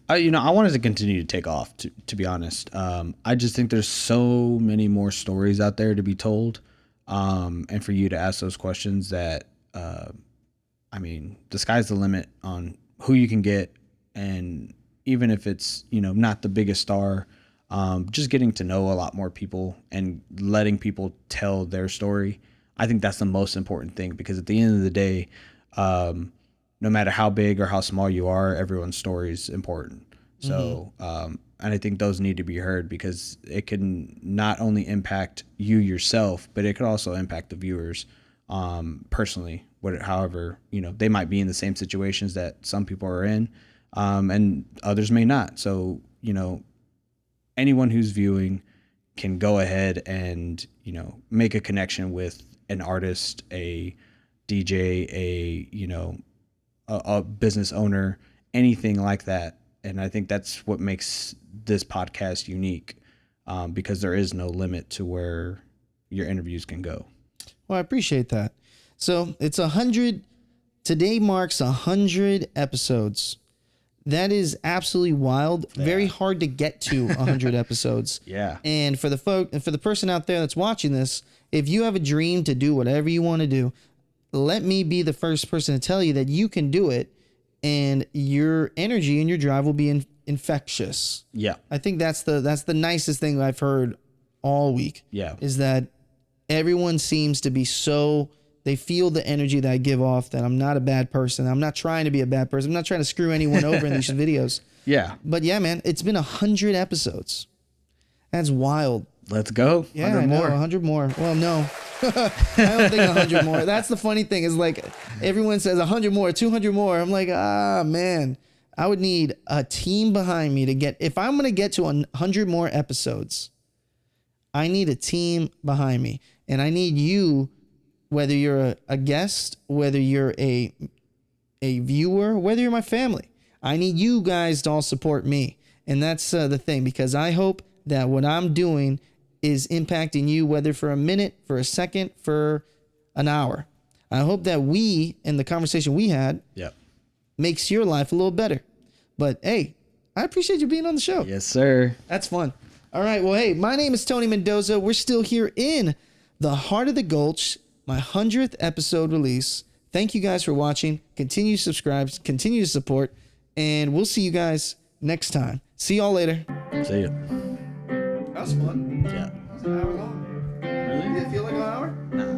You know, I wanted to continue to take off, to be honest. I just think there's so many more stories out there to be told. And for you to ask those questions that, I mean, the sky's the limit on who you can get and, even if it's, you know, not the biggest star, just getting to know a lot more people and letting people tell their story. I think that's the most important thing, because at the end of the day, no matter how big or how small you are, everyone's story is important. So, and I think those need to be heard, because it can not only impact you yourself, but it could also impact the viewers personally. However, you know, they might be in the same situations that some people are in, and others may not. So, you know, anyone who's viewing can go ahead and, you know, make a connection with an artist, a DJ, a business owner, anything like that. And I think that's what makes this podcast unique, because there is no limit to where your interviews can go. Well, I appreciate that. So it's 100. Today marks 100 episodes. That is absolutely wild. Yeah. Very hard to get to 100 episodes. Yeah. And for the person out there that's watching this, if you have a dream to do whatever you want to do, let me be the first person to tell you that you can do it, and your energy and your drive will be infectious. Yeah. I think that's the nicest thing I've heard all week. Yeah. Is that everyone seems to be they feel the energy that I give off, that I'm not a bad person. I'm not trying to be a bad person. I'm not trying to screw anyone over in these videos. Yeah. But yeah, man, it's been 100 episodes. That's wild. Let's go. Yeah, 100 more. 100 more. Well, no. I don't think 100 more. That's the funny thing, is like everyone says 100 more, 200 more. I'm like, man, I would need a team behind me to get, if I'm going to get to 100 more episodes, I need a team behind me. And I need you, whether you're a guest, whether you're a viewer, whether you're my family, I need you guys to all support me. And that's the thing, because I hope that what I'm doing is impacting you, whether for a minute, for a second, for an hour. I hope that we, in the conversation we had, makes your life a little better. But hey, I appreciate you being on the show. Yes, sir. That's fun. All right. Well, hey, my name is Tony Mendoza. We're still here in the heart of the Gulch, my 100th episode release. Thank you guys for watching. Continue to subscribe, continue to support, and we'll see you guys next time. See y'all later. See ya. That was fun. Yeah. It's an hour long. Really? Did it feel like an hour? Nah.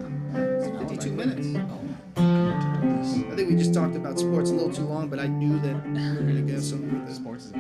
It's 52 minutes. I think we just talked about sports a little too long, but I knew that we were going to go somewhere with this. Sports is